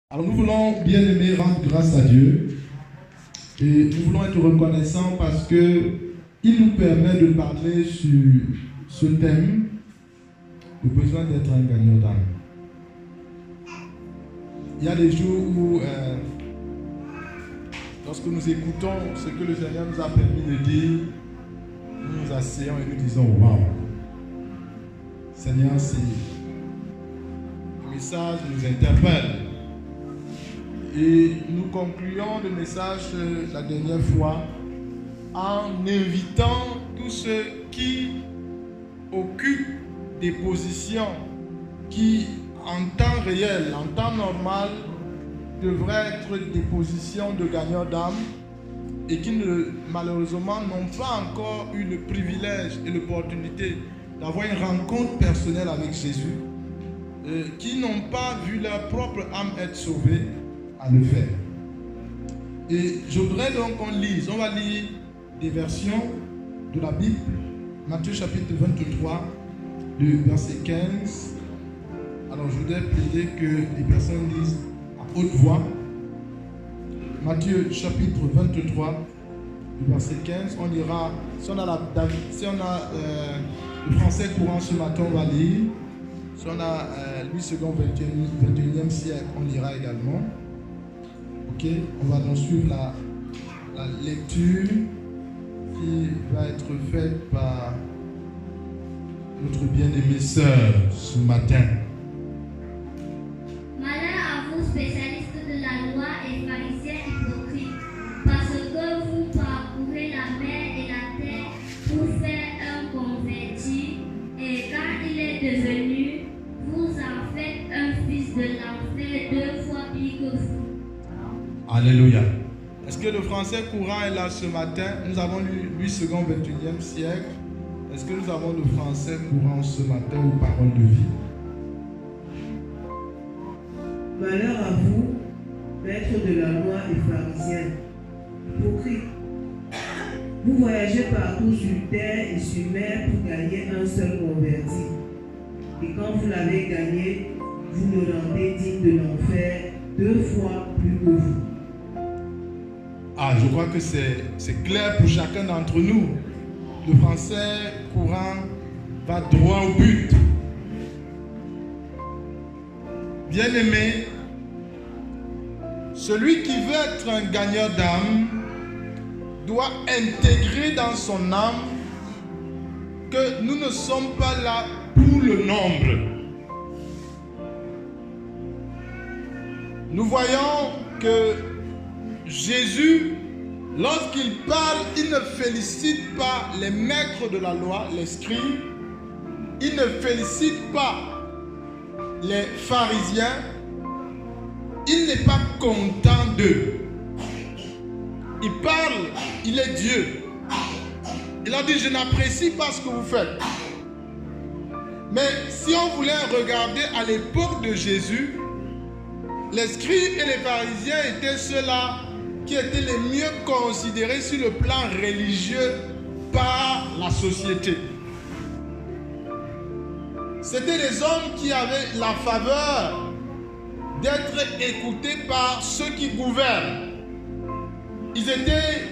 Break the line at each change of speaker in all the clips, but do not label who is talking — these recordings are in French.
Alors nous voulons, bien aimer, rendre grâce à Dieu et nous voulons être reconnaissants parce qu'il nous permet de parler sur ce thème, le besoin d'être un gagnant d'âme. Il y a des jours où, lorsque nous écoutons ce que le Seigneur nous a permis de dire, nous nous asseyons et nous disons « Waouh !» Seigneur, le message nous interpelle. Et nous concluons le message la dernière fois en invitant tous ceux qui occupent des positions qui, en temps réel, en temps normal, devraient être des positions de gagnants d'âme et qui, malheureusement, n'ont pas encore eu le privilège et l'opportunité d'avoir une rencontre personnelle avec Jésus, qui n'ont pas vu leur propre âme être sauvée, à le faire. Et je voudrais donc qu'on lise, on va lire des versions de la Bible, Matthieu chapitre 23, le verset 15. Alors je voudrais plaider que les personnes lisent à haute voix. Matthieu chapitre 23, le verset 15, on lira, si on a, le français courant ce matin, on va lire. Si on a Louis II, 21e siècle, on lira également. Ok, on va donc suivre la lecture qui va être faite par notre bien-aimée sœur ce matin.
Malheur à vous, spécialistes de la loi et pharisiens hypocrites, parce que vous parcourez la mer et la terre pour faire un converti, et quand il est devenu, vous en faites un fils de l'enfer 2 fois pire que vous.
Alléluia. Est-ce que le français courant est là ce matin? Nous avons lu Louis II, 21e siècle. Est-ce que nous avons le français courant ce matin ou parole de vie?
Malheur à vous, maîtres de la loi et pharisiens, hypocrites. Vous voyagez partout sur terre et sur mer pour gagner un seul converti. Et quand vous l'avez gagné, vous le rendez digne de l'enfer 2 fois plus que vous.
Ah, je crois que c'est clair pour chacun d'entre nous. Le français courant va droit au but. Bien-aimé, celui qui veut être un gagnant d'âme doit intégrer dans son âme que nous ne sommes pas là pour le nombre. Nous voyons que Jésus, lorsqu'il parle, il ne félicite pas les maîtres de la loi, les scribes. Il ne félicite pas les pharisiens. Il n'est pas content d'eux. Il parle, il est Dieu. Il a dit, je n'apprécie pas ce que vous faites. Mais si on voulait regarder à l'époque de Jésus, les scribes et les pharisiens étaient ceux-là qui étaient les mieux considérés sur le plan religieux par la société. C'étaient des hommes qui avaient la faveur d'être écoutés par ceux qui gouvernent. Ils étaient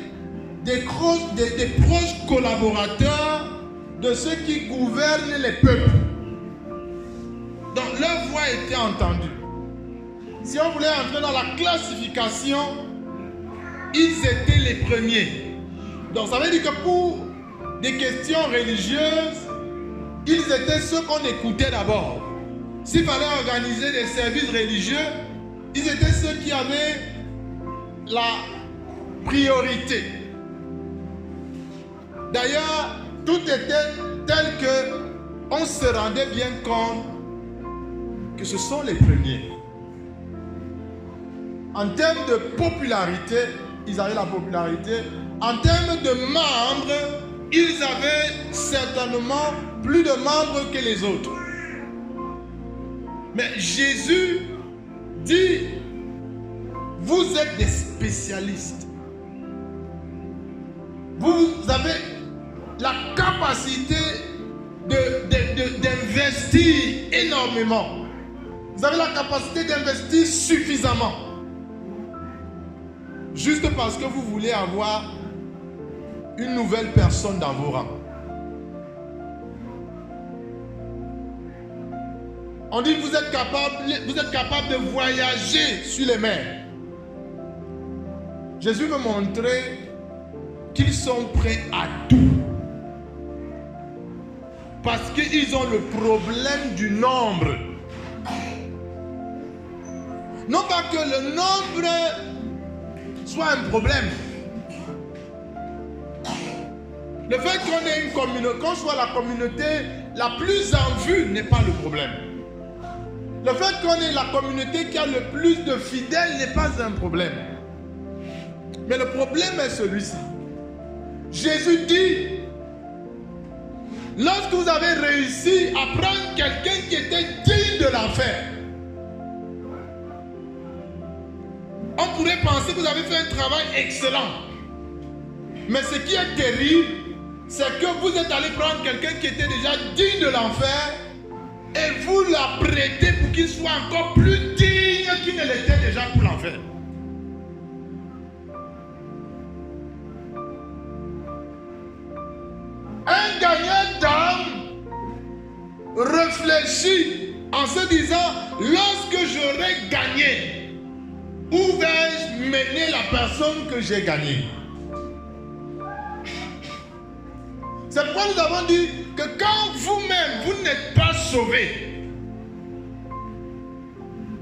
des proches collaborateurs de ceux qui gouvernent les peuples. Donc leur voix était entendue. Si on voulait entrer dans la classification, ils étaient les premiers. Donc ça veut dire que pour des questions religieuses, ils étaient ceux qu'on écoutait d'abord. S'il fallait organiser des services religieux, ils étaient ceux qui avaient la priorité. D'ailleurs, tout était tel que on se rendait bien compte que ce sont les premiers. En termes de popularité, ils avaient la popularité. En termes de membres, ils avaient certainement plus de membres que les autres. Mais Jésus dit, vous êtes des spécialistes. Vous avez la capacité d'investir énormément. Vous Vous avez la capacité d'investir suffisamment. Juste parce que vous voulez avoir une nouvelle personne dans vos rangs. On dit que vous êtes capable de voyager sur les mers. Jésus veut montrer qu'ils sont prêts à tout. Parce qu'ils ont le problème du nombre. Non pas que le nombre soit un problème. Le fait qu'on ait une communauté, qu'on soit la communauté la plus en vue n'est pas le problème. Le fait qu'on ait la communauté qui a le plus de fidèles n'est pas un problème. Mais le problème est celui-ci. Jésus dit, lorsque vous avez réussi à prendre quelqu'un qui était digne de l'enfer, on pourrait penser que vous avez fait un travail excellent. Mais ce qui est terrible, c'est que vous êtes allé prendre quelqu'un qui était déjà digne de l'enfer et vous l'apprêtez pour qu'il soit encore plus digne qu'il ne l'était déjà pour l'enfer. Un gagnant d'âme réfléchit en se disant, lorsque j'aurai gagné, où vais-je mener la personne que j'ai gagnée? C'est pourquoi nous avons dit que quand vous-même, vous n'êtes pas sauvé,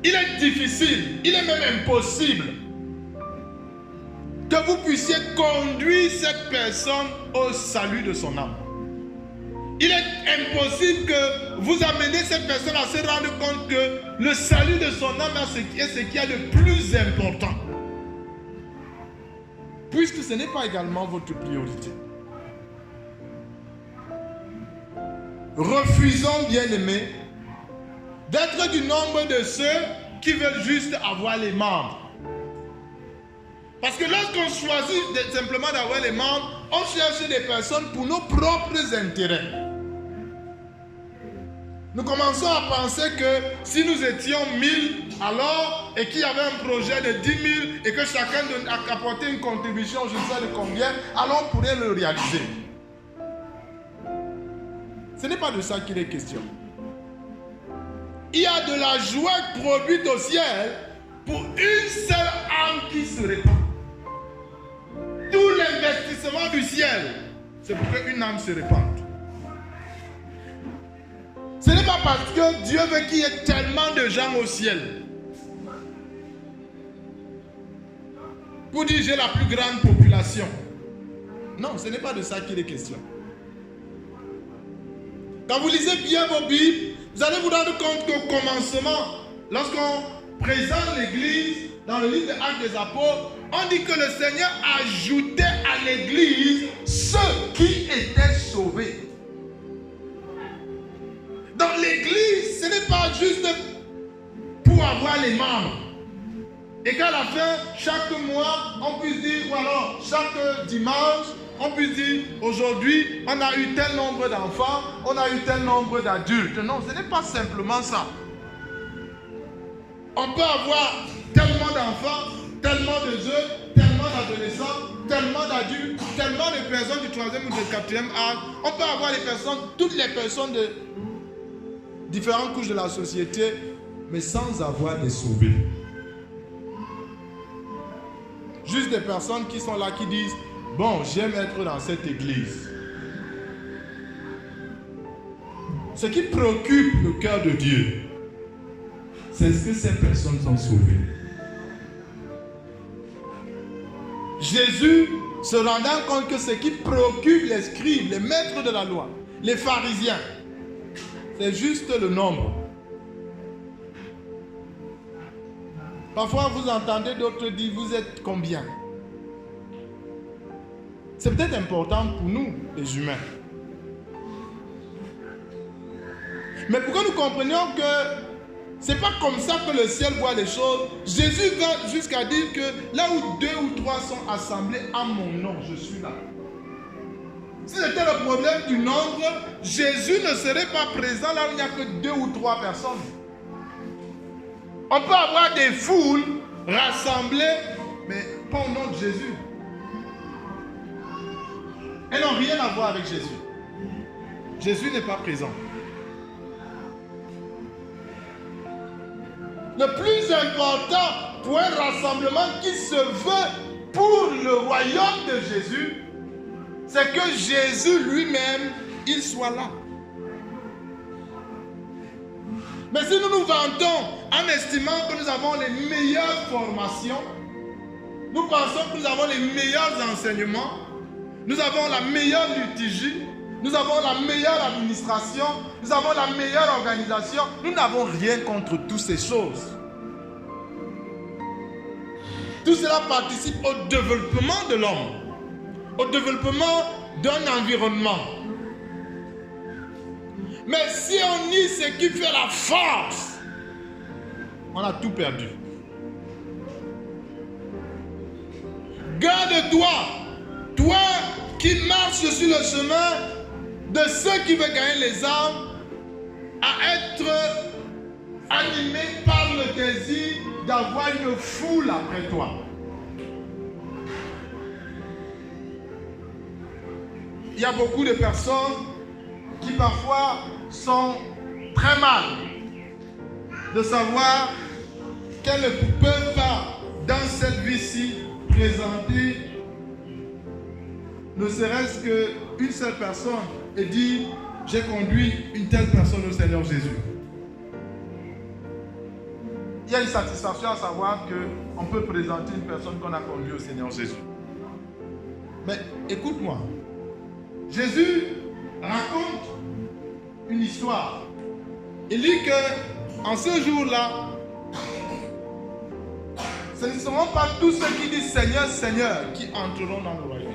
il est difficile, il est même impossible que vous puissiez conduire cette personne au salut de son âme. Il est impossible que vous amenez cette personne à se rendre compte que le salut de son âme est ce qui est le plus important. Puisque ce n'est pas également votre priorité. Refusons, bien-aimés, d'être du nombre de ceux qui veulent juste avoir les membres. Parce que lorsqu'on choisit simplement d'avoir les membres, on cherche des personnes pour nos propres intérêts. Nous commençons à penser que si nous étions 1000 alors, et qu'il y avait un projet de 10 000 et que chacun apportait une contribution, je ne sais de combien, alors on pourrait le réaliser. Ce n'est pas de ça qu'il est question. Il y a de la joie produite au ciel pour une seule âme qui se répand. Tout l'investissement du ciel, c'est pour qu'une âme se répande. Ce n'est pas parce que Dieu veut qu'il y ait tellement de gens au ciel pour dire j'ai la plus grande population. Non, ce n'est pas de ça qu'il est question. Quand vous lisez bien vos Bibles, vous allez vous rendre compte qu'au commencement, lorsqu'on présente l'Église dans le livre des Actes des Apôtres, on dit que le Seigneur ajoutait à l'Église ceux qui étaient sauvés. Dans l'Église, ce n'est pas juste pour avoir les membres. Et qu'à la fin, chaque mois, on puisse dire, ou alors chaque dimanche, on puisse dire, aujourd'hui, on a eu tel nombre d'enfants, on a eu tel nombre d'adultes. Non, ce n'est pas simplement ça. On peut avoir tellement d'enfants, tellement de jeunes, tellement d'adolescents, tellement d'adultes, tellement de personnes du 3e ou du 4e âge. On peut avoir les personnes, toutes les personnes de différentes couches de la société, mais sans avoir des sauvés. Juste des personnes qui sont là, qui disent, bon, j'aime être dans cette église. Ce qui préoccupe le cœur de Dieu, c'est ce que ces personnes sont sauvées. Jésus se rendant compte que ce qui préoccupe les scribes, les maîtres de la loi, les pharisiens, c'est juste le nombre. Parfois vous entendez d'autres dire, vous êtes combien? C'est peut-être important pour nous, les humains. Mais pour que nous comprenions que ce n'est pas comme ça que le ciel voit les choses, Jésus va jusqu'à dire que là où 2 ou 3 sont assemblés à mon nom, je suis là. Si c'était le problème du nombre, Jésus ne serait pas présent là où il n'y a que 2 ou 3 personnes. On peut avoir des foules rassemblées, mais pas au nom de Jésus. Elles n'ont rien à voir avec Jésus. Jésus n'est pas présent. Le plus important pour un rassemblement qui se veut pour le royaume de Jésus, c'est que Jésus lui-même, il soit là. Mais si nous nous vantons en estimant que nous avons les meilleures formations, nous pensons que nous avons les meilleurs enseignements, nous avons la meilleure liturgie, nous avons la meilleure administration, nous avons la meilleure organisation, nous n'avons rien contre toutes ces choses. Tout cela participe au développement de l'homme, au développement d'un environnement. Mais si on nie ce qui fait la force, on a tout perdu. Garde-toi, toi qui marches sur le chemin de ceux qui veulent gagner les âmes, à être animé par le désir d'avoir une foule après toi. Il y a beaucoup de personnes qui parfois sont très mal de savoir qu'elles ne peuvent pas dans cette vie-ci présenter ne serait-ce qu'une seule personne et dire j'ai conduit une telle personne au Seigneur Jésus. Il y a une satisfaction à savoir qu'on peut présenter une personne qu'on a conduite au Seigneur Jésus. Mais écoute-moi, Jésus raconte une histoire. Il dit qu'en ce jour-là, ce ne seront pas tous ceux qui disent Seigneur, Seigneur qui entreront dans le royaume.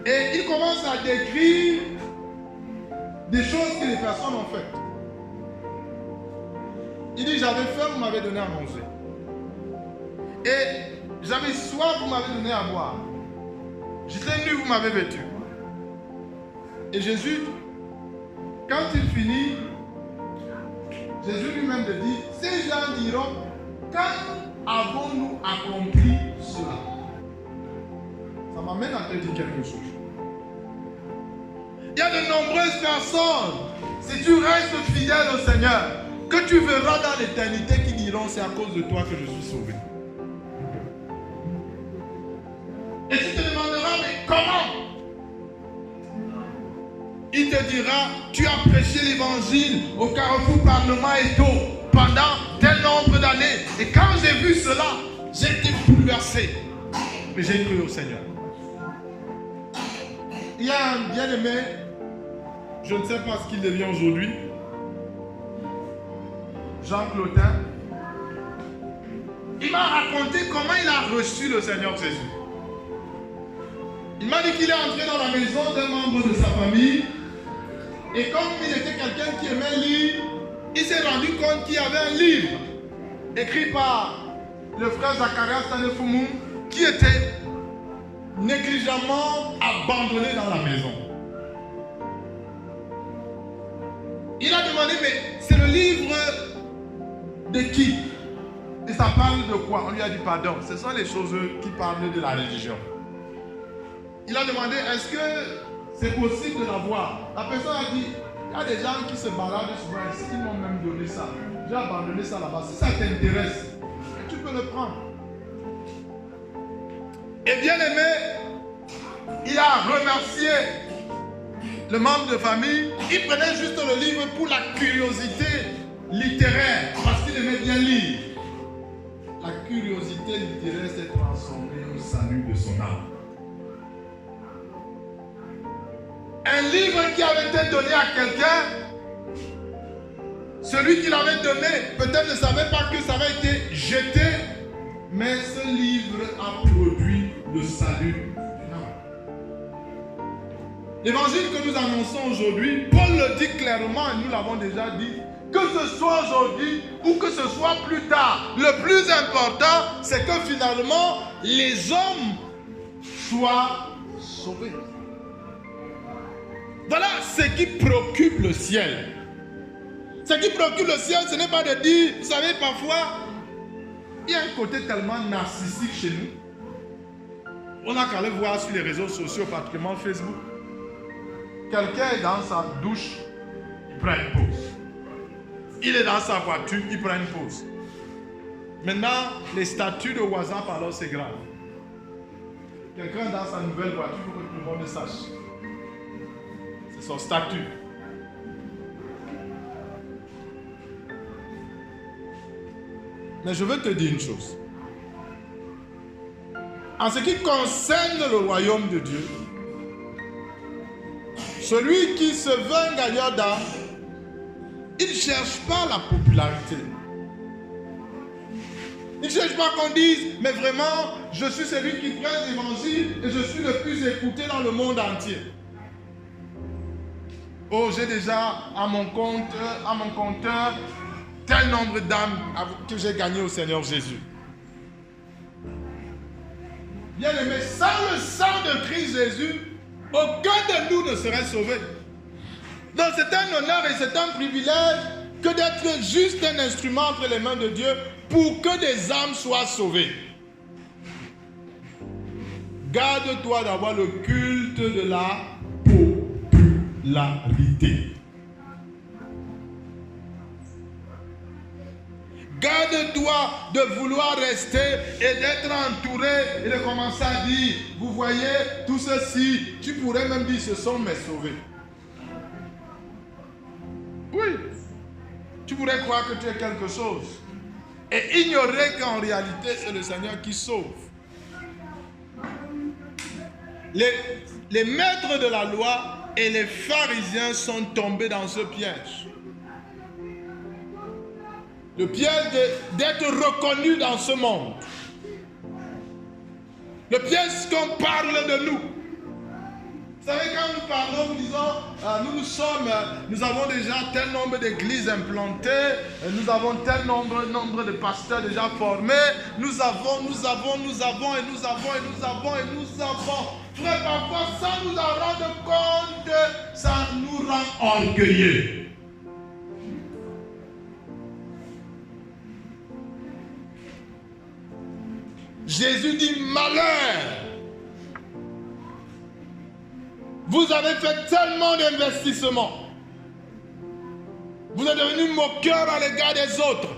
Et il commence à décrire des choses que les personnes ont faites. Il dit j'avais faim, vous m'avez donné à manger. Et j'avais soif, vous m'avez donné à boire. J'étais nu, vous m'avez vêtu. Et Jésus, quand il finit, Jésus lui-même le dit, ces gens diront, quand avons-nous accompli cela? Ça m'amène à te dire quelque chose. Il y a de nombreuses personnes, si tu restes fidèle au Seigneur, que tu verras dans l'éternité qui diront, c'est à cause de toi que je suis sauvé. Et tu te demanderas, mais comment? Il te dira, tu as prêché l'évangile au Carrefour Parlement et d'eau pendant tel nombre d'années. Et quand j'ai vu cela, j'ai été bouleversé. Mais j'ai cru au Seigneur. Il y a un bien-aimé, je ne sais pas ce qu'il devient aujourd'hui, Jean Clotin. Il m'a raconté comment il a reçu le Seigneur Jésus. Il m'a dit qu'il est entré dans la maison d'un membre de sa famille. Et comme il était quelqu'un qui aimait lire, il s'est rendu compte qu'il y avait un livre écrit par le frère Zacharias Tanefumu qui était négligemment abandonné dans la maison. Il a demandé, mais c'est le livre de qui? Et ça parle de quoi? On lui a dit, pardon, ce sont les choses qui parlent de la religion. Il a demandé, est-ce que c'est possible de l'avoir? La personne a dit, il y a des gens qui se baladent souvent ici, ils m'ont même donné ça. J'ai abandonné ça là-bas. Si ça t'intéresse, tu peux le prendre. Et bien aimé, il a remercié le membre de famille. Il prenait juste le livre pour la curiosité littéraire, parce qu'il aimait bien lire. La curiosité littéraire s'est transformée au salut de son âme. Un livre qui avait été donné à quelqu'un, celui qui l'avait donné, peut-être ne savait pas que ça avait été jeté, mais ce livre a produit le salut d'une âme. L'évangile que nous annonçons aujourd'hui, Paul le dit clairement, et nous l'avons déjà dit, que ce soit aujourd'hui ou que ce soit plus tard, le plus important, c'est que finalement, les hommes soient sauvés. Voilà ce qui préoccupe le ciel. Ce qui préoccupe le ciel, ce n'est pas de dire, vous savez, parfois, il y a un côté tellement narcissique chez nous. On a qu'à aller voir sur les réseaux sociaux, particulièrement Facebook. Quelqu'un est dans sa douche, il prend une pause. Il est dans sa voiture, il prend une pause. Maintenant, les statuts de WhatsApp, alors c'est grave. Quelqu'un dans sa nouvelle voiture, il faut que tout le monde le sache. C'est son statut. Mais je veux te dire une chose. En ce qui concerne le royaume de Dieu, celui qui se veut un gagnant d'âme, il ne cherche pas la popularité. Il ne cherche pas qu'on dise, mais vraiment, je suis celui qui prêche l'évangile et je suis le plus écouté dans le monde entier. Oh, j'ai déjà à mon compteur, tel nombre d'âmes que j'ai gagné au Seigneur Jésus. Bien aimé, sans le sang de Christ Jésus, aucun de nous ne serait sauvé. Donc c'est un honneur et c'est un privilège que d'être juste un instrument entre les mains de Dieu pour que des âmes soient sauvées. Garde-toi d'avoir le culte de la popularité. Garde-toi de vouloir rester et d'être entouré et de commencer à dire, vous voyez, tout ceci, tu pourrais même dire, ce sont mes sauvés. Oui, tu pourrais croire que tu es quelque chose et ignorer qu'en réalité, c'est le Seigneur qui sauve. Les maîtres de la loi et les pharisiens sont tombés dans ce piège. Le piège d'être reconnu dans ce monde. Le piège qu'on parle de nous. Vous savez, quand nous parlons, nous disons, nous avons déjà tel nombre d'églises implantées, nous avons tel nombre de pasteurs déjà formés, nous avons. Frère, parfois, sans nous en rendre compte, ça nous rend orgueilleux. Jésus dit malheur. Vous avez fait tellement d'investissements. Vous êtes devenu moqueur à l'égard des autres.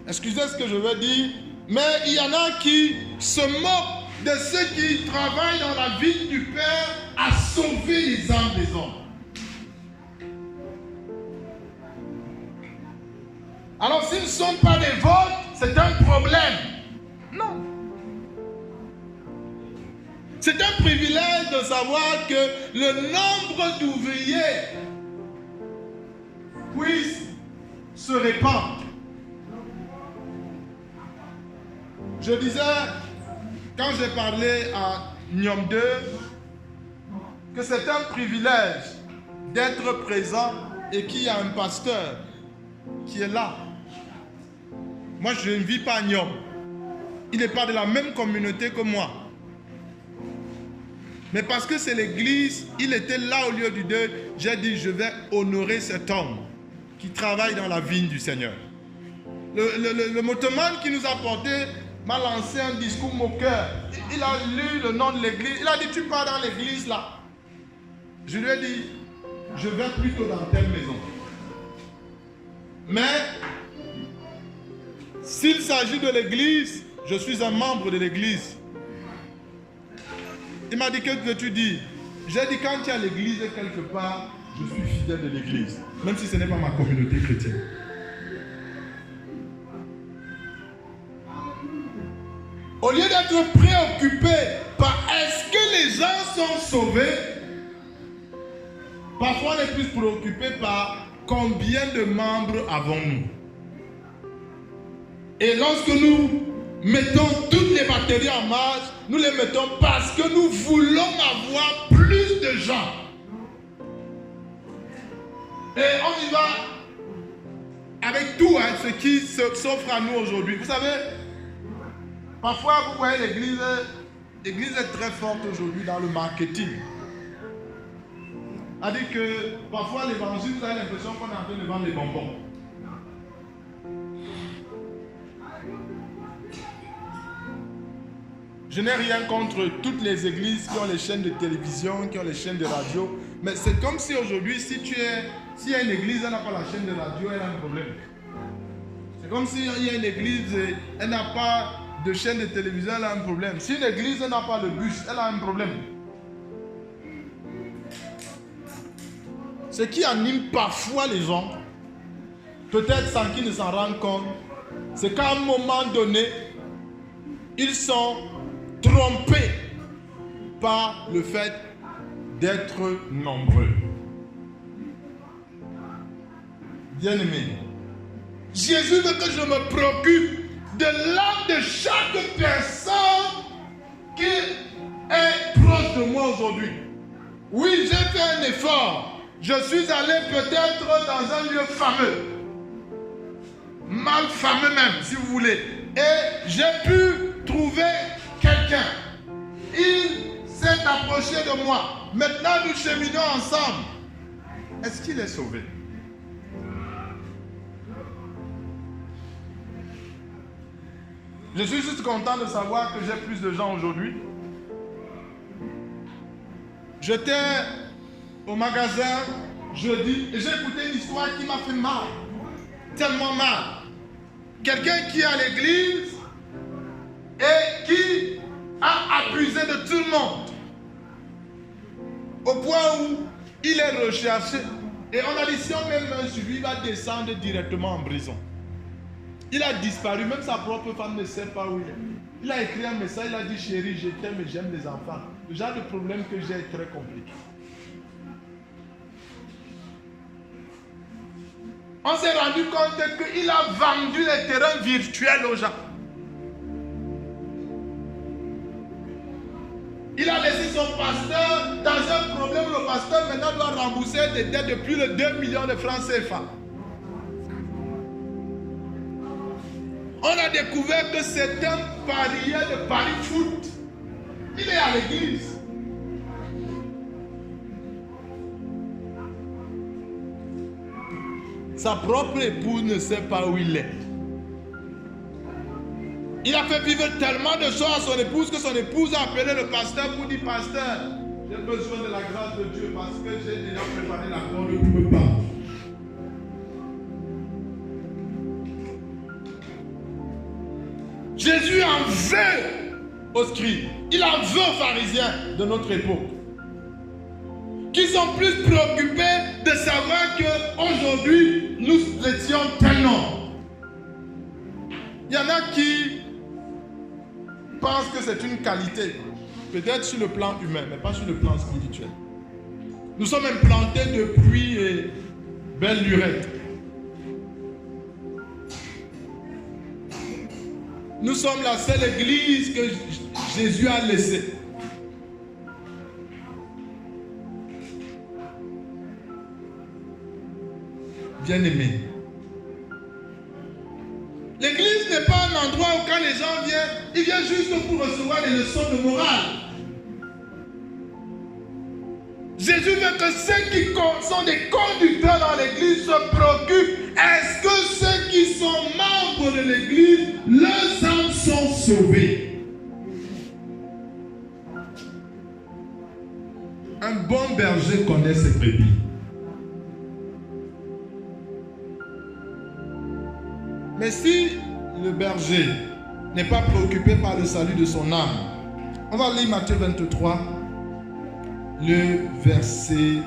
Excusez ce que je veux dire, mais il y en a qui se moquent de ceux qui travaillent dans la vie du Père à sauver les âmes des hommes. Alors s'ils ne sont pas des vôtres, c'est un problème. Non. C'est un privilège de savoir que le nombre d'ouvriers puisse se répandre. Je disais, quand j'ai parlé à Nyom 2, que c'est un privilège d'être présent et qu'il y a un pasteur qui est là. Moi, je ne vis pas à Nyom. Il n'est pas de la même communauté que moi. Mais parce que c'est l'église, il était là au lieu du deuil, j'ai dit je vais honorer cet homme qui travaille dans la vigne du Seigneur. Le motoman qui nous a porté m'a lancé un discours moqueur. Il a lu le nom de l'église, il a dit tu pars dans l'église là. Je lui ai dit je vais plutôt dans telle maison. Mais s'il s'agit de l'église, je suis un membre de l'église. Il m'a dit, que veux-tu dire? J'ai dit, quand tu es à l'église quelque part, je suis fidèle de l'église, même si ce n'est pas ma communauté chrétienne. Au lieu d'être préoccupé par est-ce que les gens sont sauvés, parfois on est plus préoccupé par combien de membres avons-nous. Et lorsque nous mettons toutes les batteries en marche, nous les mettons parce que nous voulons avoir plus de gens. Et on y va avec tout ce qui s'offre à nous aujourd'hui. Vous savez, parfois vous voyez l'église est très forte aujourd'hui dans le marketing. a dit que parfois l'évangile, vous avez l'impression qu'on est en train de vendre les bonbons. Je n'ai rien contre toutes les églises qui ont les chaînes de télévision, qui ont les chaînes de radio. Mais c'est comme si aujourd'hui, s'il y a une église, elle n'a pas la chaîne de radio, elle a un problème. C'est comme s'il y a une église, elle n'a pas de chaîne de télévision, elle a un problème. Si une église n'a pas de bus, elle a un problème. Ce qui anime parfois les gens, peut-être sans qu'ils ne s'en rendent compte, c'est qu'à un moment donné, ils sont trompés par le fait d'être nombreux. Bien-aimé, Jésus veut que je me préoccupe de l'âme de chaque personne qui est proche de moi aujourd'hui. Oui, j'ai fait un effort. Je suis allé peut-être dans un lieu fameux. Mal fameux même, si vous voulez. Et j'ai pu trouver quelqu'un. Il s'est approché de moi. Maintenant, nous cheminons ensemble. Est-ce qu'il est sauvé? Je suis juste content de savoir que j'ai plus de gens aujourd'hui. J'étais au magasin jeudi et j'ai écouté une histoire qui m'a fait mal. Tellement mal. Quelqu'un qui est à l'église et qui a abusé de tout le monde. Au point où il est recherché. Et on a dit si on met main sur lui, il va descendre directement en prison. Il a disparu, même sa propre femme ne sait pas où il est. Il a écrit un message, il a dit chérie, je t'aime et j'aime les enfants. Le genre de problème que j'ai est très compliqué. On s'est rendu compte qu'il a vendu les terrains virtuels aux gens. Il a laissé son pasteur dans un problème. Le pasteur maintenant doit rembourser des dettes de plus de 2 millions de francs CFA. On a découvert que c'est un parieur de Paris foot. Il est à l'église. Sa propre épouse ne sait pas où il est. Il a fait vivre tellement de choses à son épouse que son épouse a appelé le pasteur pour dire pasteur, j'ai besoin de la grâce de Dieu parce que j'ai déjà préparé la corde pour me battre. Jésus en veut aux scribes, il en veut aux pharisiens de notre époque, qui sont plus préoccupés de savoir qu'aujourd'hui nous étions tel nombre. Il y en a qui pensent que c'est une qualité, peut-être sur le plan humain, mais pas sur le plan spirituel. Nous sommes implantés depuis belle lurette. Nous sommes la seule église que Jésus a laissée. Bien-aimé, l'église n'est pas un endroit où quand les gens viennent, ils viennent juste pour recevoir des leçons de morale. Jésus veut que ceux qui sont des conducteurs dans l'église se préoccupent. Est-ce que ceux qui sont membres de l'église, leurs âmes sont sauvées? Un bon berger connaît ses brebis. Mais si le berger n'est pas préoccupé par le salut de son âme, on va lire Matthieu 23, le verset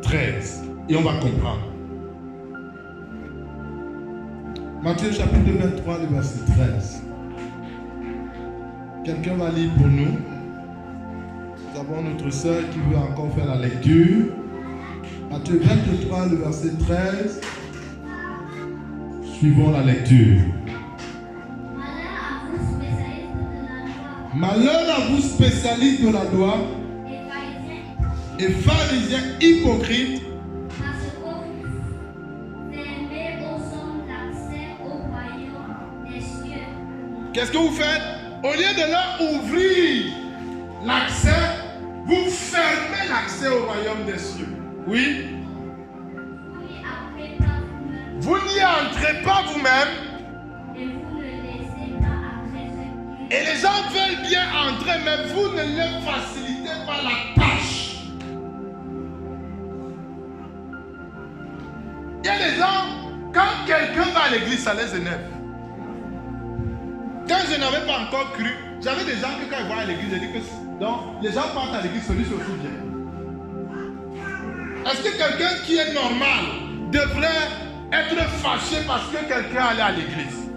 13, et on va comprendre. Matthieu chapitre 23, le verset 13. Quelqu'un va lire pour nous. Nous avons notre sœur qui veut encore faire la lecture. Matthieu 23, le verset 13. Suivons la lecture. Malheur à vous, spécialistes de la loi, et pharisiens hypocrites,
parce que vous fermez aux hommes l'accès au royaume des cieux.
Qu'est-ce que vous faites? Au lieu de leur ouvrir l'accès, vous fermez l'accès au royaume des cieux. Oui.
Vous n'y entrez pas vous-même.
Vous n'y entrez pas vous-même.
Et vous ne laissez pas entrer ceux qui...
Et les gens veulent bien entrer, mais vous ne leur facilitez pas la tâche. Il y a des gens, quand quelqu'un va à l'église, ça les énerve. Quand je n'avais pas encore cru, j'avais des gens que quand ils vont à l'église, je dis que donc, les gens partent à l'église, celui-ci aussi vient. Est-ce que quelqu'un qui est normal devrait être fâché parce que quelqu'un allait à l'église?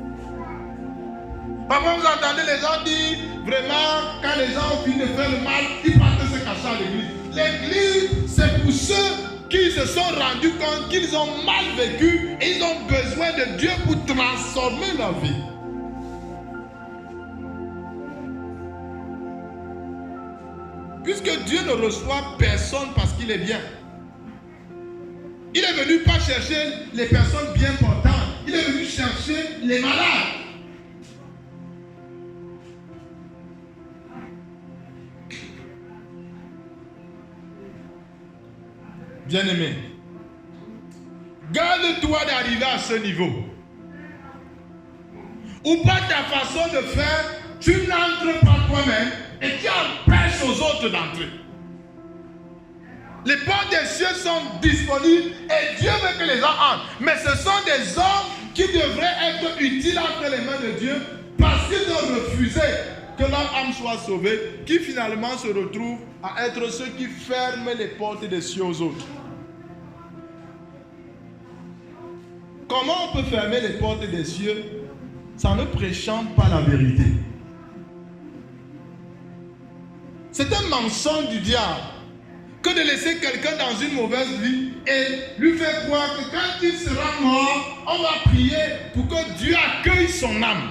Parfois vous entendez les gens dire, vraiment, quand les gens ont fini de faire le mal, ils partent se cacher à l'église. L'église, c'est pour ceux qui se sont rendus compte qu'ils ont mal vécu et ils ont besoin de Dieu pour transformer leur vie. Puisque Dieu ne reçoit personne parce qu'il est bien. Il est venu pas chercher les personnes bien portantes. Il est venu chercher les malades. Bien-aimé, garde-toi d'arriver à ce niveau. Ou pas ta façon de faire, tu n'entres pas toi-même et tu empêches aux autres d'entrer. Les portes des cieux sont disponibles et Dieu veut que les gens entrent. Mais ce sont des hommes qui devraient être utiles entre les mains de Dieu parce qu'ils ont refusé que leur âme soit sauvée, qui finalement se retrouvent à être ceux qui ferment les portes des cieux aux autres. Comment on peut fermer les portes des cieux sans ne prêchant pas la vérité? C'est un mensonge du diable que de laisser quelqu'un dans une mauvaise vie et lui faire croire que quand il sera mort, on va prier pour que Dieu accueille son âme.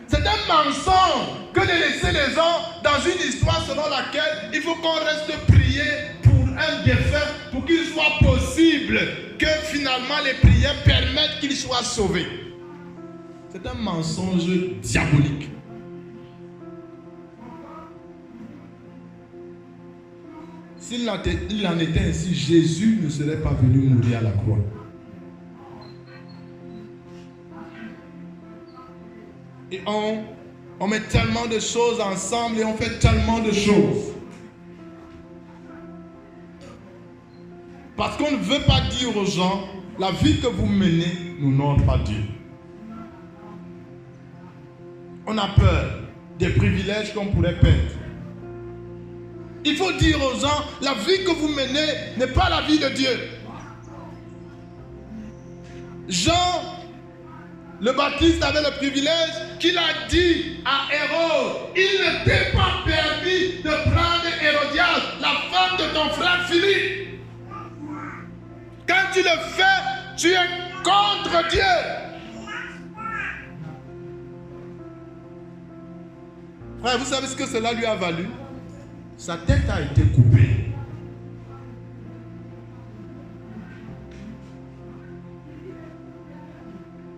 C'est un mensonge que de laisser les gens dans une histoire selon laquelle il faut qu'on reste prier pour un défunt pour qu'il soit possible que finalement les prières permettent qu'il soit sauvé. C'est un mensonge diabolique. S'il en était ainsi, Jésus ne serait pas venu mourir à la croix. Et on met tellement de choses ensemble et on fait tellement de choses. Parce qu'on ne veut pas dire aux gens, la vie que vous menez n'honore pas Dieu. On a peur des privilèges qu'on pourrait perdre. Il faut dire aux gens, la vie que vous menez n'est pas la vie de Dieu. Jean le Baptiste avait le privilège qu'il a dit à Hérode, il ne t'est pas permis de prendre Hérodiade, la femme de ton frère Philippe. Quand tu le fais, tu es contre Dieu. Frère, vous savez ce que cela lui a valu? Sa tête a été coupée.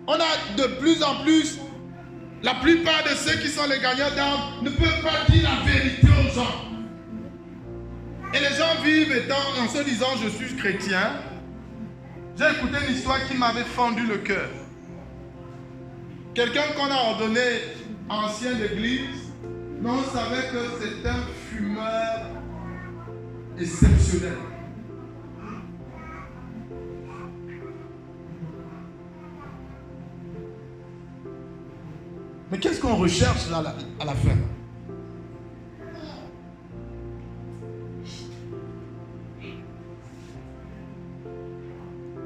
On a de plus en plus, la plupart de ceux qui sont les gagnants d'âme ne peuvent pas dire la vérité aux gens. Et les gens vivent en se disant je suis chrétien. J'ai écouté une histoire qui m'avait fendu le cœur. Quelqu'un qu'on a ordonné ancien d'église, mais on savait que c'est un fumeur exceptionnel. Mais qu'est-ce qu'on recherche là, à la fin?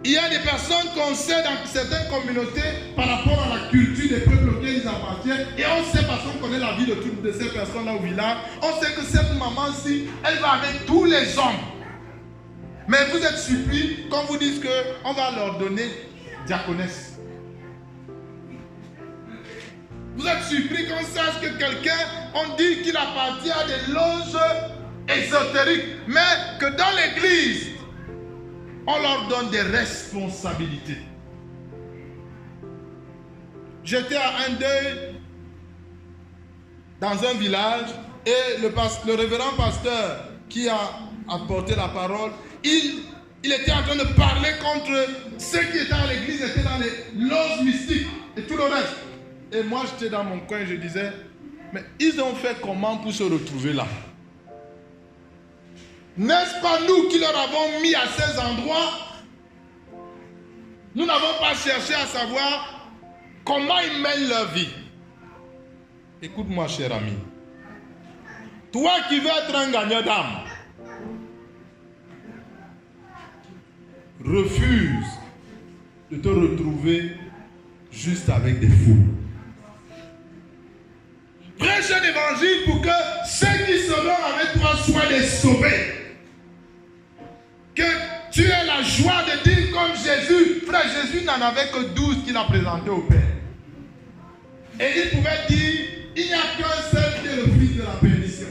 Il y a des personnes qu'on sait dans certaines communautés par rapport à la culture des peuples auxquels ils appartiennent. Et on sait parce qu'on connaît la vie de toutes de ces personnes-là au village. On sait que cette maman-ci, elle va avec tous les hommes. Mais vous êtes surpris qu'on vous dise qu'on va leur donner diaconesse. Vous êtes surpris qu'on sache que quelqu'un, on dit qu'il appartient à des loges ésotériques. Mais que dans l'église, on leur donne des responsabilités. J'étais à un deuil dans un village et le révérend pasteur qui a apporter la parole, il était en train de parler contre ceux qui étaient dans l'église, étaient dans les loges mystiques et tout le reste. Et moi, j'étais dans mon coin, je disais, mais ils ont fait comment pour se retrouver là? N'est-ce pas nous qui leur avons mis à ces endroits? Nous n'avons pas cherché à savoir comment ils mènent leur vie. Écoute-moi, cher ami. Toi qui veux être un gagnant d'âme, refuse de te retrouver juste avec des fous. Prêche un évangile pour que ceux qui seront avec toi soient les sauvés. Que tu aies la joie de dire comme Jésus. Frère, Jésus n'en avait que 12 qu'il a présenté au Père. Et il pouvait dire, il n'y a qu'un seul qui est le fils de la perdition.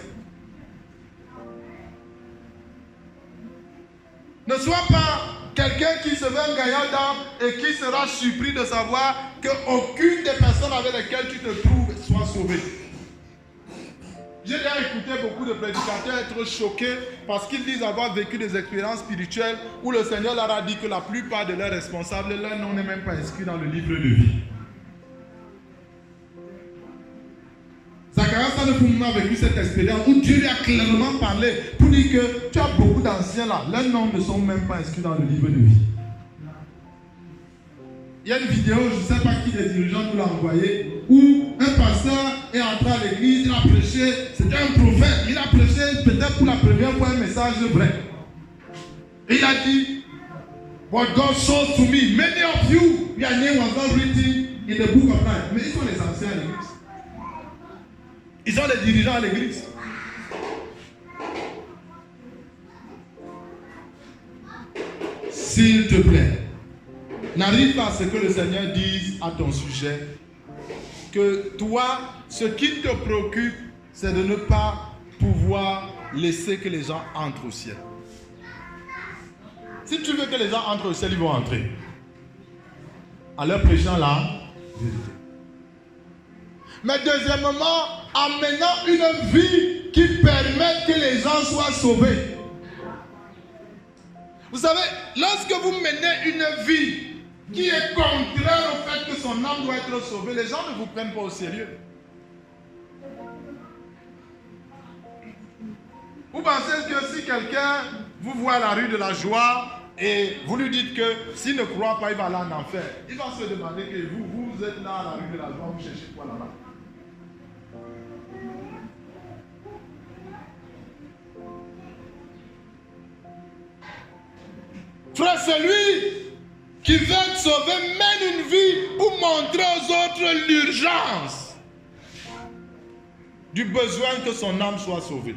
Ne sois pas quelqu'un qui se veut un gagnant d'âme et qui sera surpris de savoir qu'aucune des personnes avec lesquelles tu te trouves soit sauvée. J'ai déjà écouté beaucoup de prédicateurs être choqués parce qu'ils disent avoir vécu des expériences spirituelles où le Seigneur leur a dit que la plupart de leurs responsables, leur nom n'est même pas inscrit dans le livre de vie. Zacharie Sanefoum a vécu cette expérience où Dieu lui a clairement parlé pour dire que tu as beaucoup d'anciens là, leurs noms ne sont même pas inscrits dans le livre de vie. Il y a une vidéo, je ne sais pas qui des dirigeants nous l'a envoyé, où un pasteur est entré à l'église, il a prêché, c'était un prophète, il a prêché peut-être pour la première fois un message vrai. Et il a dit, what God shows to me, many of you, your name was not written in the book of life. Mais ils sont les anciens à l'église. Ils sont les dirigeants à l'église. S'il te plaît, n'arrive pas à ce que le Seigneur dise à ton sujet que toi, ce qui te préoccupe, c'est de ne pas pouvoir laisser que les gens entrent au ciel. Si tu veux que les gens entrent au ciel, ils vont entrer. En leur prêchant la vérité. Mais deuxièmement, en menant une vie qui permet que les gens soient sauvés. Vous savez, lorsque vous menez une vie qui est contraire au fait que son âme doit être sauvée, les gens ne vous prennent pas au sérieux. Vous pensez que si quelqu'un vous voit à la rue de la joie et vous lui dites que s'il ne croit pas, il va aller en enfer, il va se demander que vous êtes là à la rue de la joie, vous cherchez quoi là-bas? Frère, celui qui veut être sauvé mène une vie pour montrer aux autres l'urgence du besoin que son âme soit sauvée.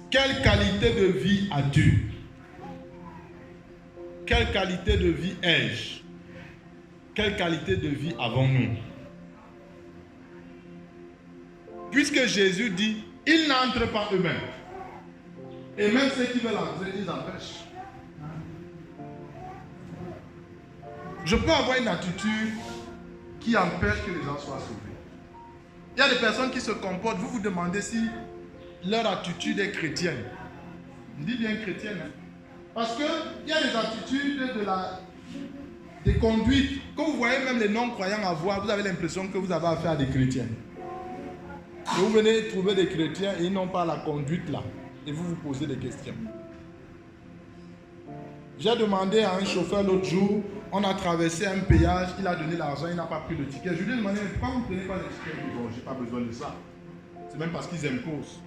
Quelle qualité de vie as-tu? Quelle qualité de vie ai-je? Quelle qualité de vie avons-nous? Puisque Jésus dit, ils n'entrent pas eux-mêmes. Et même ceux qui veulent entrer, ils empêchent. Je peux avoir une attitude qui empêche que les gens soient sauvés. Il y a des personnes qui se comportent, vous vous demandez si leur attitude est chrétienne. Je dis bien chrétienne. Hein? Parce qu'il y a des attitudes des conduites. Quand vous voyez même les non-croyants avoir, vous avez l'impression que vous avez affaire à des chrétiens. Et vous venez trouver des chrétiens et ils n'ont pas la conduite là. Et vous vous posez des questions. J'ai demandé à un chauffeur l'autre jour, on a traversé un péage, il a donné l'argent, il n'a pas pris le ticket. Je lui ai demandé, mais pourquoi vous ne prenez pas le ticket? Il dit, bon, je n'ai pas besoin de ça. C'est même parce qu'ils imposent.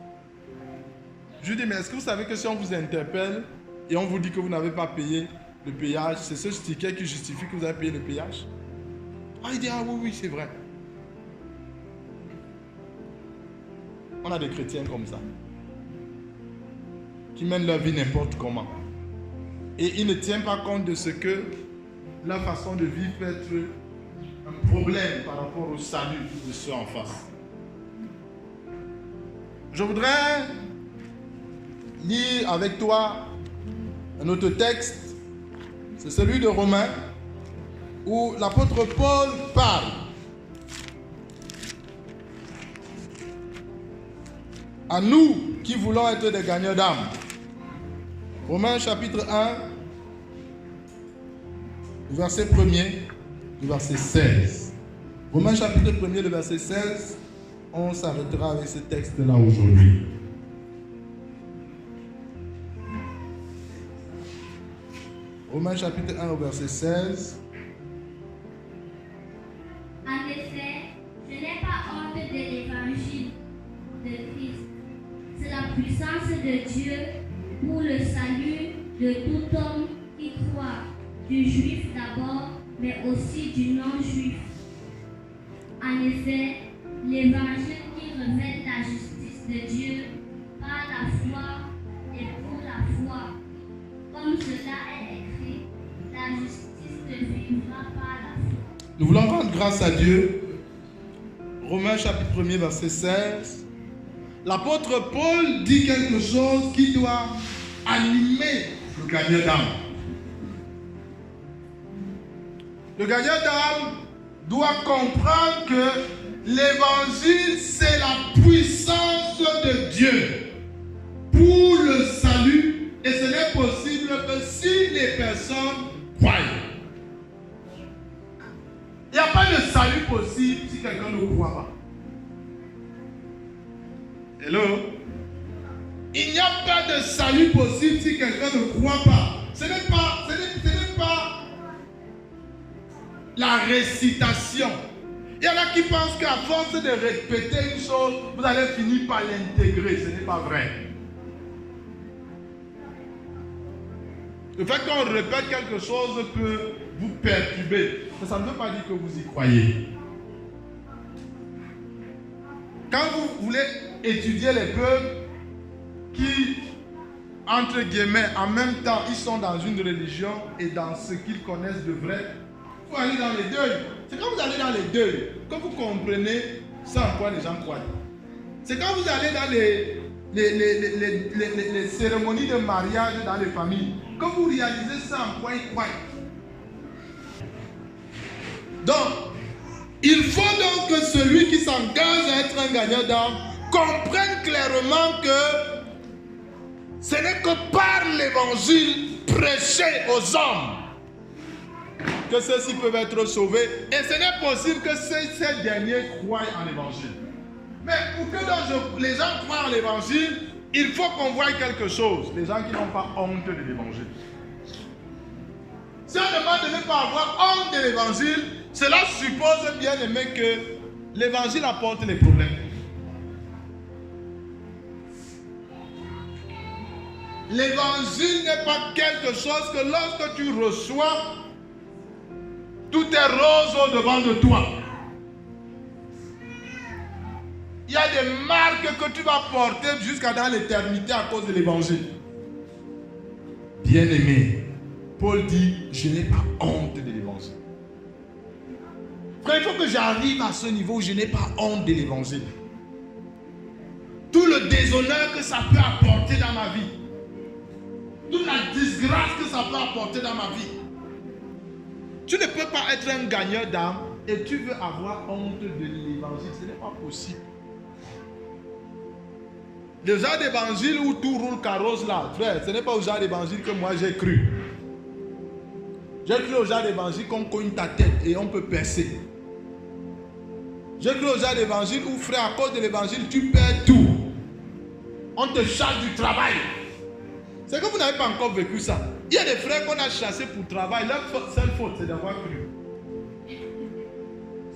Je lui ai dit, mais est-ce que vous savez que si on vous interpelle et on vous dit que vous n'avez pas payé le péage, c'est ce ticket qui justifie que vous avez payé le péage? Ah, il dit, ah oui, c'est vrai. On a des chrétiens comme ça, qui mènent leur vie n'importe comment. Et ils ne tiennent pas compte de ce que leur façon de vivre peut être un problème par rapport au salut de ceux en face. Je voudrais lire avec toi un autre texte. C'est celui de Romains, où l'apôtre Paul parle À nous qui voulons être des gagnants d'âme. Romains chapitre 1, verset 1er, du verset 16. Romains chapitre 1er, le verset 16. On s'arrêtera avec ce texte-là aujourd'hui. Romains chapitre 1 au verset 16.
En effet, je n'ai pas honte de l'évangile de Christ. C'est la puissance de Dieu pour le salut de tout homme qui croit, du juif d'abord, mais aussi du non-juif. En effet, l'évangile qui révèle la justice de Dieu par la foi et pour la foi. Comme cela est écrit, la justice te vivra par la foi.
Nous voulons rendre grâce à Dieu. Romains chapitre 1er, verset 16. L'apôtre Paul dit quelque chose qui doit animer le gagnant d'âme. Le gagnant d'âme doit comprendre que l'évangile, c'est la puissance de Dieu pour le salut, et ce n'est possible que si les personnes croient. Il n'y a pas de salut possible si quelqu'un ne croit pas. Hello? Il n'y a pas de salut possible si quelqu'un ne croit pas. Ce n'est pas la récitation. Il y en a qui pensent qu'à force de répéter une chose, vous allez finir par l'intégrer. Ce n'est pas vrai. Le fait qu'on répète quelque chose peut vous perturber. Mais ça ne veut pas dire que vous y croyez. Quand vous voulez étudier les peuples qui, entre guillemets, en même temps, ils sont dans une religion et dans ce qu'ils connaissent de vrai, il faut aller dans les deuils. C'est quand vous allez dans les deuils que vous comprenez ça en quoi les gens croient. C'est quand vous allez dans les cérémonies de mariage dans les familles que vous réalisez ça en quoi ils croient. Donc, il faut donc que celui qui s'engage à être un gagnant d'âme comprenne clairement que ce n'est que par l'évangile prêché aux hommes que ceux-ci peuvent être sauvés. Et ce n'est possible que ces derniers croient en l'évangile. Mais pour que les gens croient en l'évangile, il faut qu'on voie quelque chose. Les gens qui n'ont pas honte de l'évangile. Si on demande de ne pas avoir honte de l'évangile, cela suppose bien aimé que l'évangile apporte les problèmes. L'évangile n'est pas quelque chose que lorsque tu reçois, tout est rose au-devant de toi. Il y a des marques que tu vas porter jusqu'à dans l'éternité à cause de l'évangile. Bien-aimé, Paul dit, je n'ai pas honte de l'évangile. Frère, il faut que j'arrive à ce niveau où je n'ai pas honte de l'évangile. Tout le déshonneur que ça peut apporter dans ma vie. Toute la disgrâce que ça peut apporter dans ma vie. Tu ne peux pas être un gagneur d'âme et tu veux avoir honte de l'évangile. Ce n'est pas possible. Le genre d'évangile où tout roule carrosse là, frère, ce n'est pas au genre d'évangile que moi j'ai cru. J'ai cru au genre d'évangile qu'on cogne ta tête et on peut percer. J'ai cru au genre d'évangile où, frère, à cause de l'évangile, tu perds tout. On te charge du travail. C'est que vous n'avez pas encore vécu ça. Il y a des frères qu'on a chassés pour travail. Leur seule faute, c'est d'avoir cru.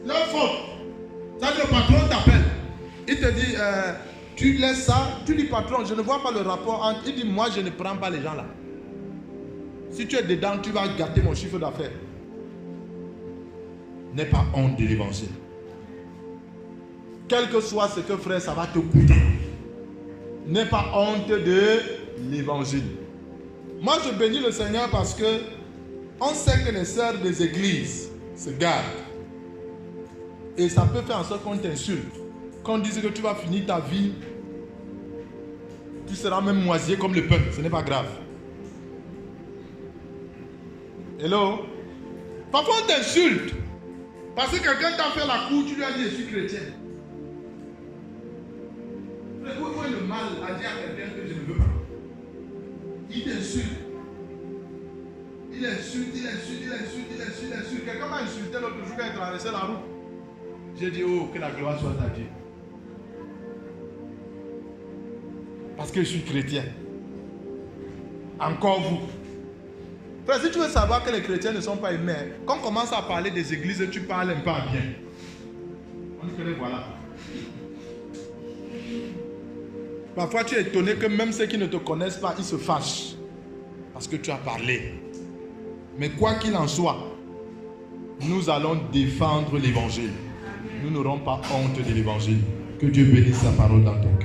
Leur faute. Ça, le patron t'appelle. Il te dit, tu laisses ça. Tu dis, patron, je ne vois pas le rapport entre. Il dit, moi, je ne prends pas les gens là. Si tu es dedans, tu vas gâter mon chiffre d'affaires. N'aie pas honte de l'évangile. Quel que soit ce que frère, ça va te coûter. N'aie pas honte de l'évangile. Moi, je bénis le Seigneur parce que on sait que les sœurs des églises se gardent. Et ça peut faire en sorte qu'on t'insulte. Qu'on dise que tu vas finir ta vie, tu seras même moisier comme le peuple. Ce n'est pas grave. Hello? Parfois on t'insulte. Parce que quelqu'un t'a fait la cour, tu lui as dit je suis chrétien. Mais où est le mal à dire à quelqu'un que je ne veux pas? Il t'insulte. Il insulte. Quelqu'un m'a insulté l'autre jour quand il traversait la route. J'ai dit, oh, que la gloire soit à Dieu. Parce que je suis chrétien. Encore vous. Frère, si tu veux savoir que les chrétiens ne sont pas aimés, quand on commence à parler des églises, tu parles un peu bien. On dirait, voilà. Parfois, tu es étonné que même ceux qui ne te connaissent pas, ils se fâchent. Parce que tu as parlé. Mais quoi qu'il en soit, nous allons défendre l'évangile. Nous n'aurons pas honte de l'évangile. Que Dieu bénisse sa parole dans ton cœur.